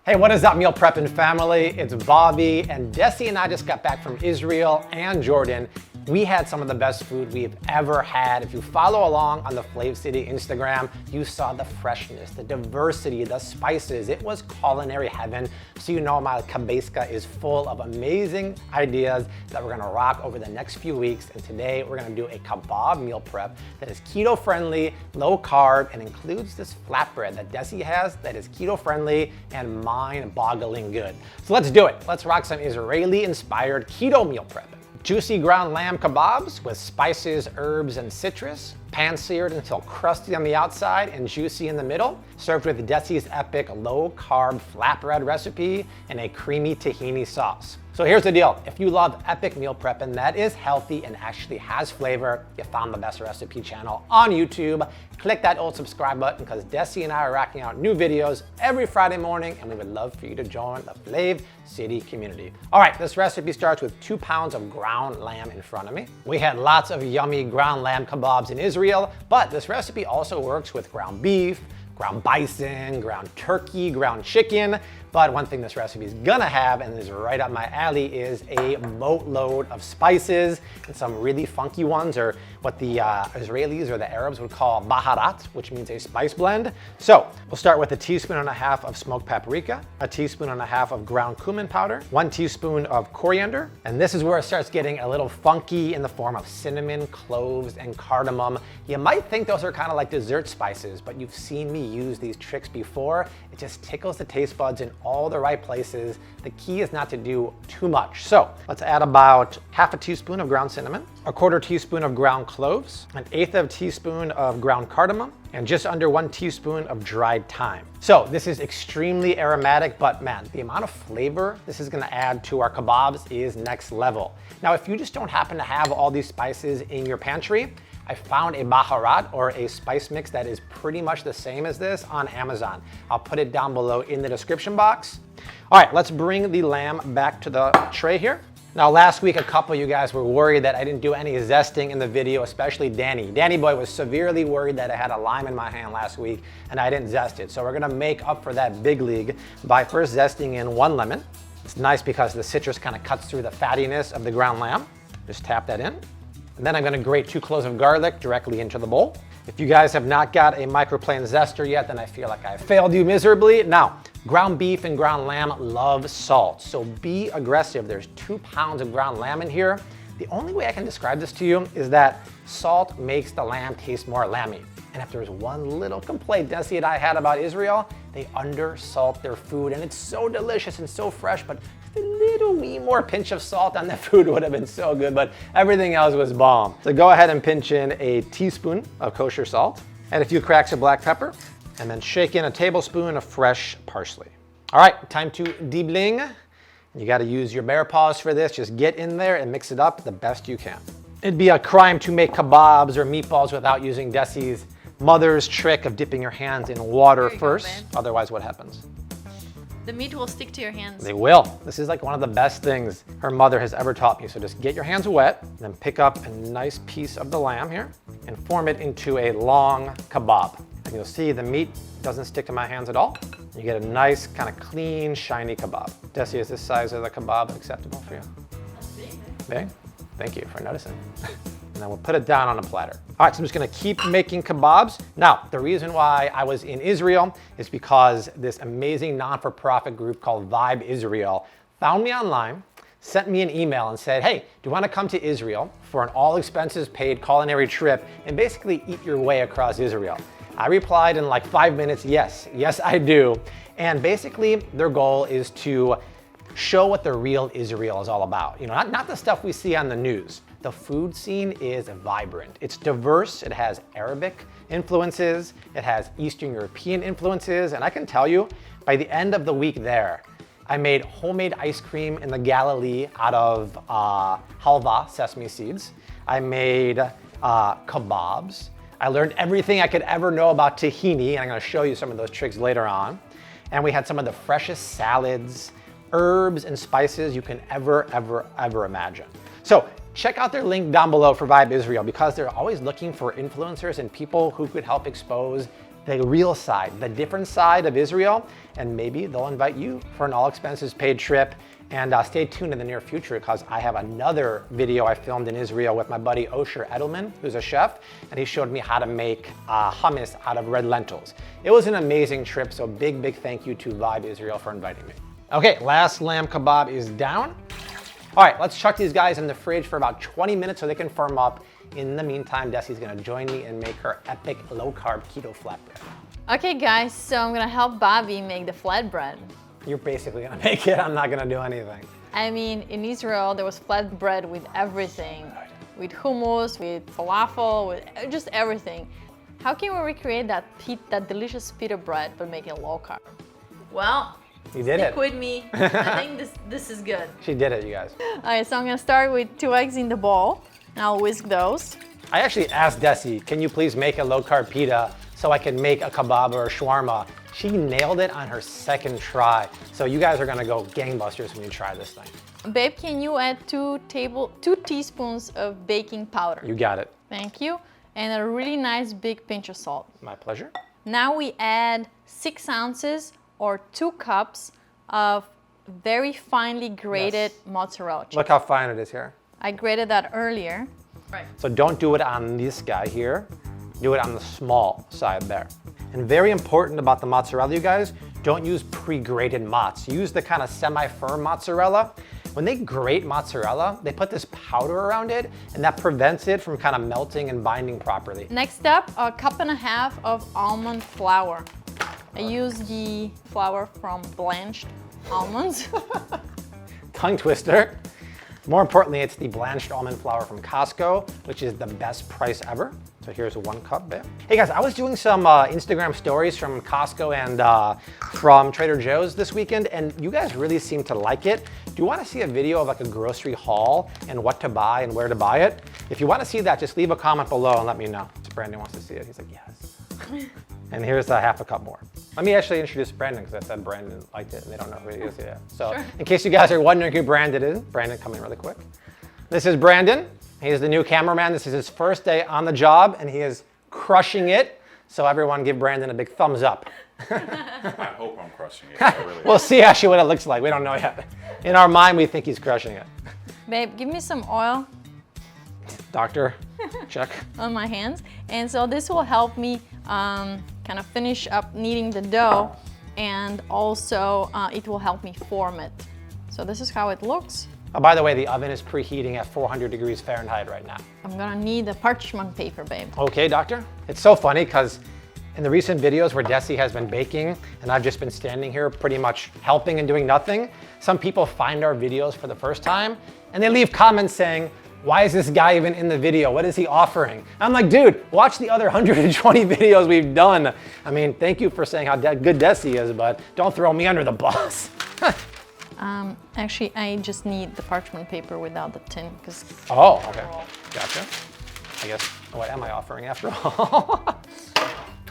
Hey, what is up, meal prepping family? It's Bobby, and Desi and I just got back from Israel and Jordan. We had some of the best food we've ever had. If you follow along on the Flav City Instagram, you saw the freshness, the diversity, the spices. It was culinary heaven. So you know my kabeska is full of amazing ideas that we're gonna rock over the next few weeks. And today we're gonna do a kebab meal prep that is keto friendly, low carb, and includes this flatbread that Desi has that is keto friendly and mind-boggling good. So let's do it. Let's rock some Israeli-inspired keto meal prep. Juicy ground lamb kebabs with spices, herbs, and citrus, pan-seared until crusty on the outside and juicy in the middle, served with Desi's epic low-carb flatbread recipe and a creamy tahini sauce. So here's the deal. If you love epic meal prepping that is healthy and actually has flavor, you found the best recipe channel on YouTube. Click that old subscribe button because Desi and I are rocking out new videos every Friday morning, and we would love for you to join the Flav City community. All right, this recipe starts with 2 pounds of ground lamb in front of me. We had lots of yummy ground lamb kebabs in Israel, but this recipe also works with ground beef, ground bison, ground turkey, ground chicken. But one thing this recipe is gonna have, and is right up my alley, is a boatload of spices and some really funky ones, or what the Israelis or the Arabs would call baharat, which means a spice blend. So we'll start with 1.5 teaspoons of smoked paprika, 1.5 teaspoons of ground cumin powder, 1 teaspoon of coriander, and this is where it starts getting a little funky in the form of cinnamon, cloves, and cardamom. You might think those are kind of like dessert spices, but you've seen me use these tricks before. It just tickles the taste buds in all the right places. The key is not to do too much. So let's add about 1/2 teaspoon of ground cinnamon, 1/4 teaspoon of ground cloves, 1/8 teaspoon of ground cardamom, and just under 1 teaspoon of dried thyme. So this is extremely aromatic, but man, the amount of flavor this is gonna add to our kebabs is next level. Now, if you just don't happen to have all these spices in your pantry, I found a baharat, or a spice mix that is pretty much the same as this, on Amazon. I'll put it down below in the description box. All right, let's bring the lamb back to the tray here. Now, last week, a couple of you guys were worried that I didn't do any zesting in the video, especially Danny. Danny boy was severely worried that I had a lime in my hand last week and I didn't zest it. So we're gonna make up for that big league by first zesting in 1 lemon. It's nice because the citrus kind of cuts through the fattiness of the ground lamb. Just tap that in. And then I'm gonna grate 2 cloves of garlic directly into the bowl. If you guys have not got a microplane zester yet, then I feel like I failed you miserably. Now, ground beef and ground lamb love salt, so be aggressive. There's 2 pounds of ground lamb in here. The only way I can describe this to you is that salt makes the lamb taste more lammy. And if there's one little complaint Desi and I had about Israel, they undersalt their food, and it's so delicious and so fresh, but just a little wee more pinch of salt on the food would have been so good, but everything else was bomb. So go ahead and pinch in 1 teaspoon of kosher salt, and a few cracks of black pepper, and then shake in 1 tablespoon of fresh parsley. All right, time to debling. You gotta use your bear paws for this. Just get in there and mix it up the best you can. It'd be a crime to make kebabs or meatballs without using Desi's mother's trick of dipping your hands in water first. Otherwise, what happens? The meat will stick to your hands. They will. This is like one of the best things her mother has ever taught me. So just get your hands wet, then pick up a nice piece of the lamb here and form it into a long kebab. And you'll see the meat doesn't stick to my hands at all. You get a nice, kind of clean, shiny kebab. Desi, is this size of the kebab acceptable for you? That's big. Big? Thank you for noticing. And then we'll put it down on a platter. All right, so I'm just gonna keep making kebabs. Now, the reason why I was in Israel is because this amazing non-for-profit group called Vibe Israel found me online, sent me an email and said, hey, do you wanna come to Israel for an all expenses paid culinary trip and basically eat your way across Israel? I replied in like 5 minutes, yes, I do. And basically their goal is to show what the real Israel is all about. You know, not the stuff we see on the news. The food scene is vibrant. It's diverse. It has Arabic influences. It has Eastern European influences. And I can tell you, by the end of the week there, I made homemade ice cream in the Galilee out of halva, sesame seeds. I made kebabs. I learned everything I could ever know about tahini, and I'm gonna show you some of those tricks later on. And we had some of the freshest salads, herbs, and spices you can ever imagine. So check out their link down below for Vibe Israel, because they're always looking for influencers and people who could help expose the real side, the different side of Israel, and maybe they'll invite you for an all expenses paid trip. And stay tuned in the near future because I have another video I filmed in Israel with my buddy Osher Edelman, who's a chef, and he showed me how to make hummus out of red lentils. It was an amazing trip, so big thank you to Vibe Israel for inviting me. Okay, last lamb kebab is down. All right, let's chuck these guys in the fridge for about 20 minutes so they can firm up. In the meantime, Desi's gonna join me and make her epic low-carb keto flatbread. Okay, guys, so I'm gonna help Bobby make the flatbread. You're basically gonna make it, I'm not gonna do anything. I mean, in Israel, there was flatbread with everything. With hummus, with falafel, with just everything. How can we recreate that delicious pita bread but make it low carb? Well, you did it. Stick with me. I think this is good. She did it, you guys. All right, so I'm gonna start with 2 eggs in the bowl. And I'll whisk those. I actually asked Desi, can you please make a low-carb pita so I can make a kebab or a shawarma? She nailed it on her second try. So you guys are gonna go gangbusters when you try this thing. Babe, can you add 2 teaspoons of baking powder? You got it. Thank you. And a really nice big pinch of salt. My pleasure. Now we add 6 ounces or 2 cups of very finely grated mozzarella cheese. Look how fine it is here. I grated that earlier. Right. So don't do it on this guy here. Do it on the small side there. And very important about the mozzarella, you guys, don't use pre-grated mozz. Use the kind of semi-firm mozzarella. When they grate mozzarella, they put this powder around it, and that prevents it from kind of melting and binding properly. Next up, 1.5 cups of almond flour. I use the flour from blanched almonds. Tongue twister. More importantly, it's the blanched almond flour from Costco, which is the best price ever. So here's 1 cup there. Hey guys, I was doing some Instagram stories from Costco and from Trader Joe's this weekend, and you guys really seem to like it. Do you want to see a video of like a grocery haul and what to buy and where to buy it? If you want to see that, just leave a comment below and let me know. Brandon wants to see it. He's like, yes. And here's 1/2 cup more. Let me actually introduce Brandon because I said Brandon liked it and they don't know who he is yet. So Sure. In case you guys are wondering who Brandon is, Brandon, come in really quick. This is Brandon. He's the new cameraman. This is his first day on the job and he is crushing it. So everyone give Brandon a big thumbs up. I hope I'm crushing it. I really We'll see actually what it looks like. We don't know yet. In our mind, we think he's crushing it. Babe, give me some oil Doctor, check. on my hands. And so this will help me kind of finish up kneading the dough, and also it will help me form it. So this is how it looks. Oh, by the way, the oven is preheating at 400 degrees Fahrenheit right now. I'm gonna need the parchment paper, babe. Okay, doctor. It's so funny because in the recent videos where Desi has been baking and I've just been standing here pretty much helping and doing nothing, some people find our videos for the first time and they leave comments saying, why is this guy even in the video? What is he offering? I'm like, dude, watch the other 120 videos we've done. I mean, thank you for saying how good Desi is, but don't throw me under the bus. Actually, I just need the parchment paper without the tin, because. Oh, okay, gotcha. I guess, what am I offering after all? All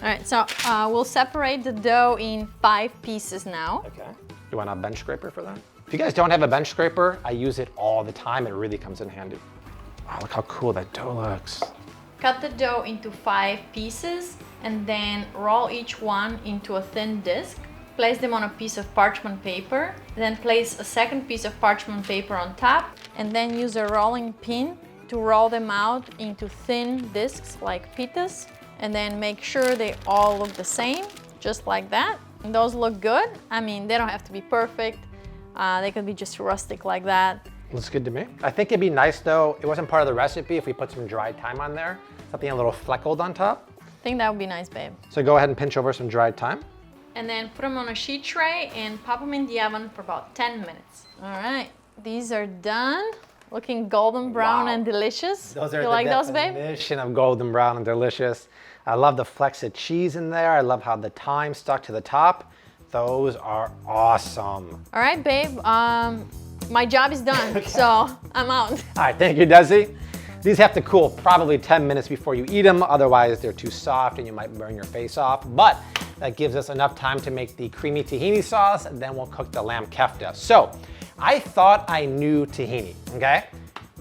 right, so we'll separate the dough in 5 pieces now. Okay. You want a bench scraper for that? If you guys don't have a bench scraper, I use it all the time. It really comes in handy. Wow, look how cool that dough looks. Cut the dough into 5 pieces and then roll each one into a thin disc. Place them on a piece of parchment paper, then place a second piece of parchment paper on top, and then use a rolling pin to roll them out into thin discs like pitas, and then make sure they all look the same, just like that. And those look good. I mean, they don't have to be perfect. They could be just rustic like that. Looks good to me. I think it'd be nice though, it wasn't part of the recipe, if we put some dried thyme on there, something a little fleckled on top. I think that would be nice, babe. So go ahead and pinch over some dried thyme. And then put them on a sheet tray and pop them in the oven for about 10 minutes. All right, these are done. Looking golden brown and delicious. Those are you the like those, babe? definition of golden brown and delicious. I love the flecks of cheese in there. I love how the thyme stuck to the top. Those are awesome. All right, babe. My job is done, so I'm out. All right, thank you, Desi. These have to cool probably 10 minutes before you eat them. Otherwise, they're too soft and you might burn your face off. But that gives us enough time to make the creamy tahini sauce, and then we'll cook the lamb kefta. So I thought I knew tahini, okay?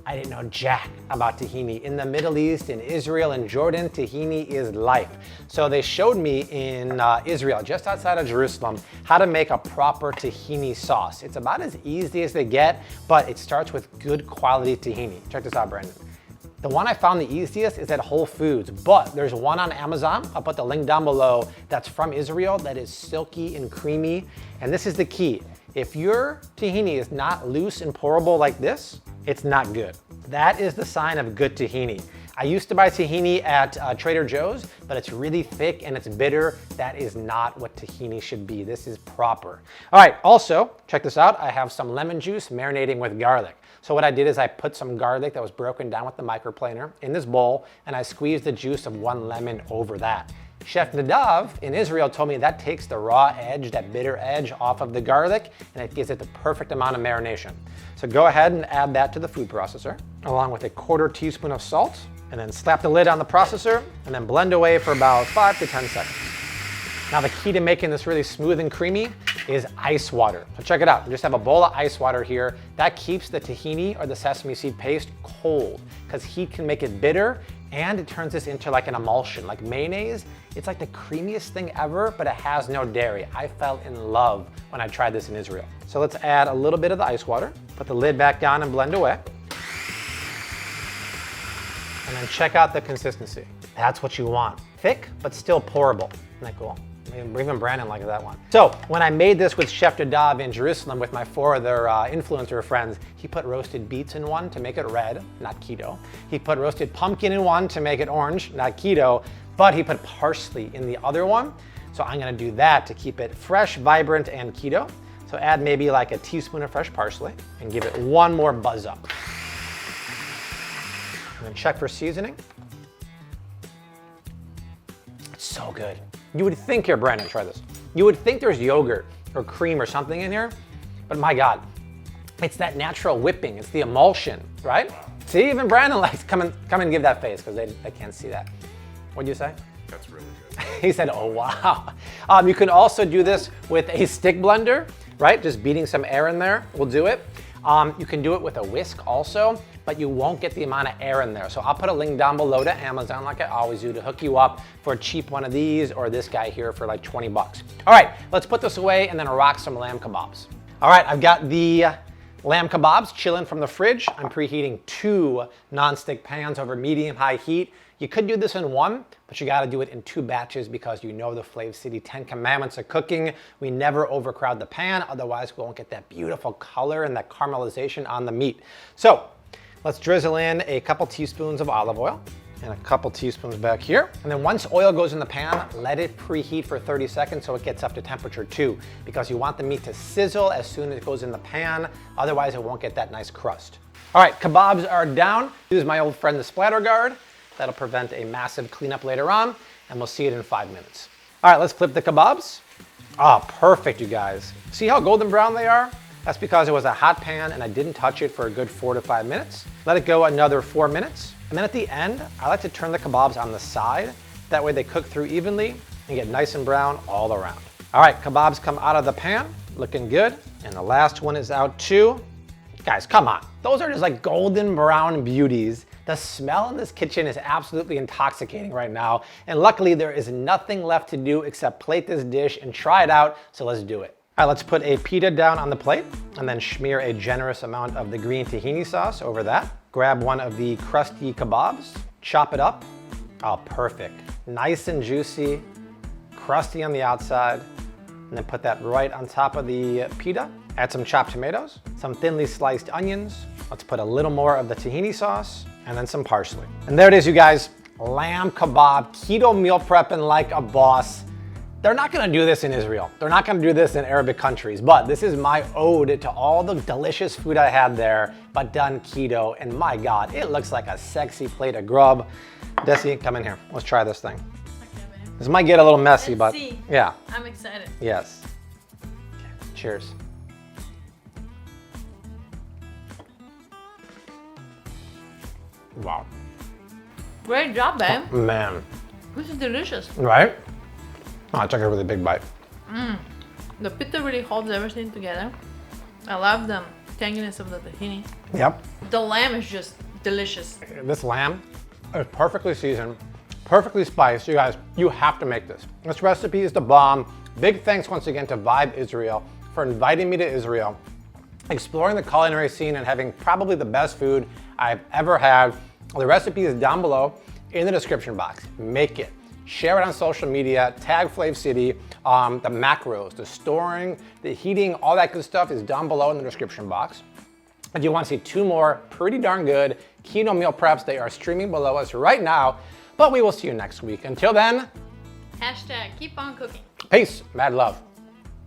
I didn't know jack about tahini. In the Middle East, in Israel and Jordan, tahini is life. So they showed me in Israel, just outside of Jerusalem, how to make a proper tahini sauce. It's about as easy as they get, but it starts with good quality tahini. Check this out, Brandon. The one I found the easiest is at Whole Foods, but there's one on Amazon. I'll put the link down below that's from Israel that is silky and creamy. And this is the key. If your tahini is not loose and pourable like this, it's not good. That is the sign of good tahini. I used to buy tahini at Trader Joe's, but it's really thick and it's bitter. That is not what tahini should be. This is proper. All right, also, check this out. I have some lemon juice marinating with garlic. So what I did is I put some garlic that was broken down with the microplaner in this bowl, and I squeezed the juice of 1 lemon over that. Chef Nadav in Israel told me that takes the raw edge, that bitter edge off of the garlic, and it gives it the perfect amount of marination. So go ahead and add that to the food processor, along with a 1/4 teaspoon of salt, and then slap the lid on the processor, and then blend away for about 5 to 10 seconds. Now the key to making this really smooth and creamy is ice water. So check it out, just have a bowl of ice water here. That keeps the tahini or the sesame seed paste cold, because heat can make it bitter, and it turns this into like an emulsion, like mayonnaise. It's like the creamiest thing ever, but it has no dairy. I fell in love when I tried this in Israel. So let's add a little bit of the ice water, put the lid back on and blend away. And then check out the consistency. That's what you want. Thick, but still pourable. Isn't that cool? Even Brandon liked that one. So when I made this with Chef Nadav in Jerusalem with my 4 other influencer friends, he put roasted beets in one to make it red, not keto. He put roasted pumpkin in one to make it orange, not keto, but he put parsley in the other one. So I'm gonna do that to keep it fresh, vibrant, and keto. So add maybe like a teaspoon of fresh parsley and give it one more buzz up. And then check for seasoning. It's so good. You would think here, Brandon, try this. You would think there's yogurt or cream or something in here, but my God, it's that natural whipping. It's the emulsion, right? See, even Brandon likes, come and give that face because they can't see that. What'd you say? That's really good. He said, oh, wow. You can also do this with a stick blender, right? Just beating some air in there will do it. You can do it with a whisk also, but you won't get the amount of air in there. So I'll put a link down below to Amazon like I always do to hook you up for a cheap one of these or this guy here for like 20 bucks. All right, let's put this away and then rock some lamb kebabs. All right, I've got the lamb kebabs chilling from the fridge. I'm preheating 2 nonstick pans over medium-high heat. You could do this in one, but you gotta do it in 2 batches because you know the Flav City 10 commandments of cooking. We never overcrowd the pan, otherwise we won't get that beautiful color and that caramelization on the meat. So let's drizzle in a couple teaspoons of olive oil and a couple teaspoons back here. And then once oil goes in the pan, let it preheat for 30 seconds so it gets up to temperature 2, because you want the meat to sizzle as soon as it goes in the pan, otherwise it won't get that nice crust. All right, kebabs are down. Use my old friend the splatter guard. That'll prevent a massive cleanup later on, and we'll see it in 5 minutes. All right, let's flip the kebabs. Ah, perfect, you guys. See how golden brown they are? That's because it was a hot pan and I didn't touch it for a good 4 to 5 minutes. Let it go another 4 minutes. And then at the end, I like to turn the kebabs on the side. That way they cook through evenly and get nice and brown all around. All right, kebabs come out of the pan, looking good. And the last one is out too. Guys, come on. Those are just like golden brown beauties. The smell in this kitchen is absolutely intoxicating right now. And luckily there is nothing left to do except plate this dish and try it out. So let's do it. All right, let's put a pita down on the plate and then smear a generous amount of the green tahini sauce over that. Grab one of the crusty kebabs, chop it up. Oh, perfect. Nice and juicy, crusty on the outside. And then put that right on top of the pita. Add some chopped tomatoes, some thinly sliced onions. Let's put a little more of the tahini sauce and then some parsley. And there it is, you guys. Lamb kebab, keto meal prepping like a boss. They're not gonna do this in Israel. They're not gonna do this in Arabic countries, but this is my ode to all the delicious food I had there, but done keto, and my God, it looks like a sexy plate of grub. Desi, come in here. Let's try this thing. Okay, This might get a little messy, let's but see. yeah. I'm excited. Yes. Okay, cheers. Wow. Great job, babe. Man, This is delicious. right? Oh, I took a really big bite. The pita really holds everything together. I love them. tanginess of the tahini. Yep. The lamb is just delicious. This lamb is perfectly seasoned, perfectly spiced. You guys, you have to make this. This recipe is the bomb. Big thanks once again to Vibe Israel for inviting me to Israel, exploring the culinary scene and having probably the best food I've ever had. The recipe is down below in the description box. Make it. Share it on social media, tag Flav City. The macros, the storing, the heating, all that good stuff is down below in the description box. If you want to see 2 more pretty darn good keto meal preps, they are streaming below us right now. But we will see you next week. Until then, Hashtag keep on cooking. peace, mad love.